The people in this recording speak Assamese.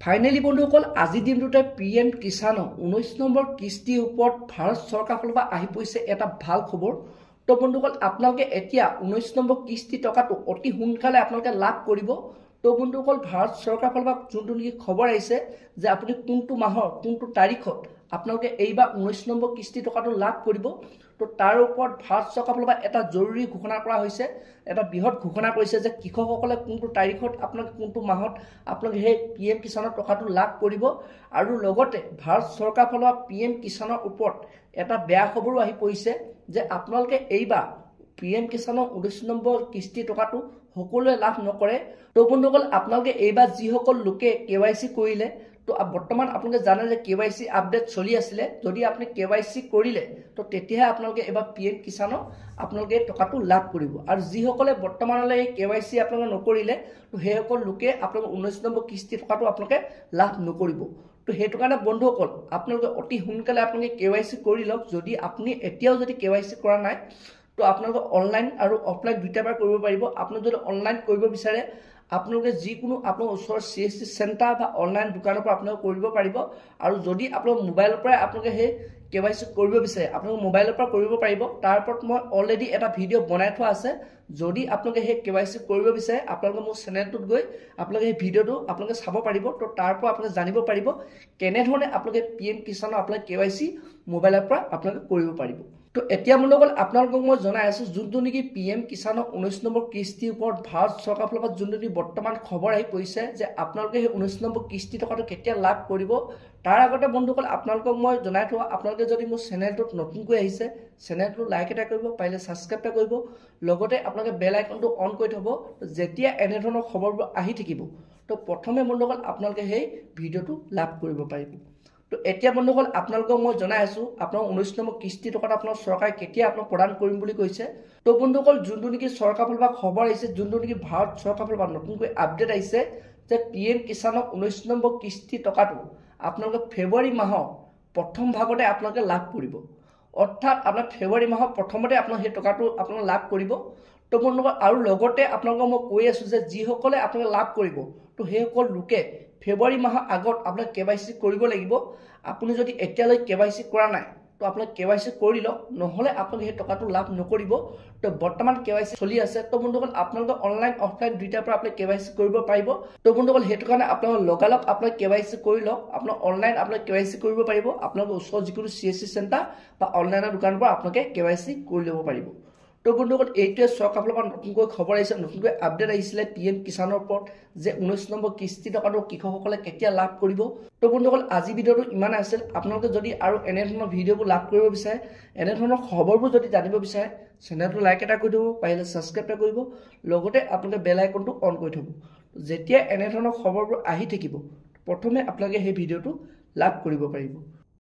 ফাইনেলি বন্ধুসকল আজি দিনটোতে পিএম কিষাণৰ 19 নম্বৰ কিস্তিৰ ওপৰত ভাৰত চৰকাৰৰ ফালৰ পৰা আহি পৰিছে এটা ভাল খবৰ। তো বন্ধুসকল আপোনালোকে এতিয়া 19 নম্বৰ কিস্তি টকাটো অতি সোনকালে আপোনালোকে লাভ কৰিব। তো বন্ধুসকল ভাৰত চৰকাৰৰ ফালৰ পৰা যোনটো নেকি খবৰ আহিছে যে আপুনি কোনটো মাহৰ কোনটো তাৰিখত আপোনালোকে এইবাৰ 19 নম্বৰ কিস্তি টকাটো লাভ কৰিব। তো তাৰ ওপৰত ভাৰত চৰকাৰৰ ফালৰ পৰা এটা জৰুৰী ঘোষণা কৰা হৈছে, এটা বৃহৎ ঘোষণা কৰিছে যে কৃষকসকলে কোনটো তাৰিখত আপোনালোকে কোনটো মাহত আপোনালোকে সেই পিএম কিষাণৰ টকাটো লাভ কৰিব। আৰু লগতে ভাৰত চৰকাৰৰ ফালৰ পৰা পিএম কিষাণৰ ওপৰত এটা বেয়া খবৰো আহি পৰিছে যে আপোনালোকে এইবাৰ পিএম কিষাণৰ 19 নম্বৰ কিস্তি টকাটো সকলোৱে লাভ নকৰে। তো বন্ধুসকল আপোনালোকে এইবাৰ যিসকল লোকে KYC কৰিলে, তো বৰ্তমান আপোনালোকে জানে যে KYC আপডেট চলি আছিলে, যদি আপুনি KYC কৰিলে তো তেতিয়াহে আপোনালোকে এবাৰ পিএম কিষাণৰ আপোনালোকে টকাটো লাভ কৰিব। আৰু যিসকলে বৰ্তমানলৈ KYC আপোনালোকে নকৰিলে তো সেইসকল লোকে আপোনালোকে 19 নম্বৰ কিস্তি টকাটো আপোনালোকে লাভ নকৰিব। তো সেইটো কাৰণে বন্ধুসকল আপোনালোকে অতি সোনকালে আপোনালোকে KYC কৰি লওক। যদি আপুনি এতিয়াও যদি KYC কৰা নাই তো আপোনালোকে অনলাইন আৰু অফলাইন দুইটাৰ পৰা কৰিব পাৰিব। আপোনালোকে যদি অনলাইন কৰিব বিচাৰে আপোনালোকে যিকোনো আপোনাৰ ওচৰৰ CSC চেণ্টাৰ বা অনলাইন দোকানৰ পৰা আপোনালোকে কৰিব পাৰিব। আৰু যদি আপোনালোকৰ মোবাইলৰ পৰাই আপোনালোকে সেই KYC কৰিব বিচাৰে আপোনালোকে মোবাইলৰ পৰা কৰিব পাৰিব। তাৰ ওপৰত মই অলৰেডি এটা ভিডিঅ' বনাই থোৱা আছে। যদি আপোনালোকে সেই KYC কৰিব বিচাৰে আপোনালোকে মোৰ চেনেলটোত গৈ আপোনালোকে সেই ভিডিঅ'টো আপোনালোকে চাব পাৰিব। তো তাৰ পৰা আপোনালোকে জানিব পাৰিব কেনেধৰণে আপোনালোকে পিএম কিষাণৰ আপোনালোকে KYC মোবাইলৰ পৰা আপোনালোকে কৰিব পাৰিব। তো এতিয়া বন্ধুসকল আপোনালোকক মই জনাই আছো যোনটো নেকি পিএম কিষাণৰ 19 নম্বৰ কিস্তিৰ ওপৰত ভাৰত চৰকাৰৰ ফালৰ পৰা যোনটো বৰ্তমান খবৰ আহি পৰিছে যে আপোনালোকে সেই 19 নম্বৰ কিস্তি টকাটো কেতিয়া লাভ কৰিব। তাৰ আগতে বন্ধুসকল আপোনালোকক মই জনাই থোৱা, আপোনালোকে যদি মোৰ চেনেলটোত নতুনকৈ আহিছে চেনেলটো লাইক এটা কৰিব, পাৰিলে ছাবস্ক্ৰাইব এটা কৰিব, লগতে আপোনালোকে বেল আইকনটো অন কৰি থ'ব। যেতিয়া এনেধৰণৰ খবৰবোৰ আহি থাকিব তো প্ৰথমে বন্ধুসকল আপোনালোকে সেই ভিডিঅ'টো লাভ কৰিব পাৰিব। তো এতিয়া বন্ধুসকল আপোনালোকক মই জনাই আছো আপোনাৰ 19 নম্বৰ কিস্তি টকাটো আপোনাৰ চৰকাৰে কেতিয়া আপোনাক প্ৰদান কৰিম বুলি কৈছে। তো বন্ধুসকল যোনটো নেকি চৰকাৰৰ ফালৰ পৰা খবৰ আহিছে, যোনটো নেকি ভাৰত চৰকাৰৰ ফালৰ পৰা নতুনকৈ আপডেট আহিছে যে পিএম কিষাণৰ 19 নম্বৰ কিস্তি টকাটো আপোনালোকে ফেব্ৰুৱাৰী মাহৰ প্ৰথম ভাগতে আপোনালোকে লাভ কৰিব। অৰ্থাৎ আপোনাৰ ফেব্ৰুৱাৰী মাহৰ প্ৰথমতে আপোনালোকে সেই টকাটো আপোনালোকে লাভ কৰিব। তো বন্ধুসকল আৰু লগতে আপোনালোকক মই কৈ আছো যে যিসকলে আপোনালোকে লাভ কৰিব তো সেইসকল লোকে ফেব্ৰুৱাৰী মাহৰ আগত আপোনালোকে KYC কৰিব লাগিব। আপুনি যদি এতিয়ালৈ KYC কৰা নাই তো আপোনালোকে KYC কৰি লওক, নহ'লে আপোনালোকে সেই টকাটো লাভ নকৰিব। তো বৰ্তমান KYC চলি আছে। তো বন্ধুসকল আপোনালোকে অনলাইন অফলাইন দুইটাৰ পৰা আপোনালোকে KYC কৰিব পাৰিব। তো বন্ধুসকল সেইটো কাৰণে আপোনালোকে লগালগ আপোনালোকে KYC কৰি লওক। আপোনালোকে অনলাইন আপোনালোকে KYC কৰিব পাৰিব। আপোনালোকে ওচৰৰ যিকোনো CSC চেণ্টাৰ বা অনলাইনৰ দোকানৰ পৰা আপোনালোকে KYC কৰি ল'ব পাৰিব। তো বন্ধুসকল এইটোৱে চৰকাৰৰ ফালৰ পৰা নতুনকৈ খবৰ আহিছে, নতুনকৈ আপডেট আহিছিলে পিএম কিষাণৰ ওপৰত যে 19 নম্বৰ কিস্তি টকাটো কৃষকসকলে কেতিয়া লাভ কৰিব। তো বন্ধুসকল আজি ভিডিঅ'টো ইমান আছিল। আপোনালোকে যদি আৰু এনেধৰণৰ ভিডিঅ'বোৰ লাভ কৰিব বিচাৰে, এনেধৰণৰ খবৰবোৰ যদি জানিব বিচাৰে চেনেলটো লাইক এটা কৰি দিব, পাৰিলে ছাবস্ক্ৰাইব এটা কৰিব, লগতে আপোনালোকে বেল আইকনটো অন কৰি থ'ব। যেতিয়া এনেধৰণৰ খবৰবোৰ আহি থাকিব প্ৰথমে আপোনালোকে সেই ভিডিঅ'টো লাভ কৰিব পাৰিব।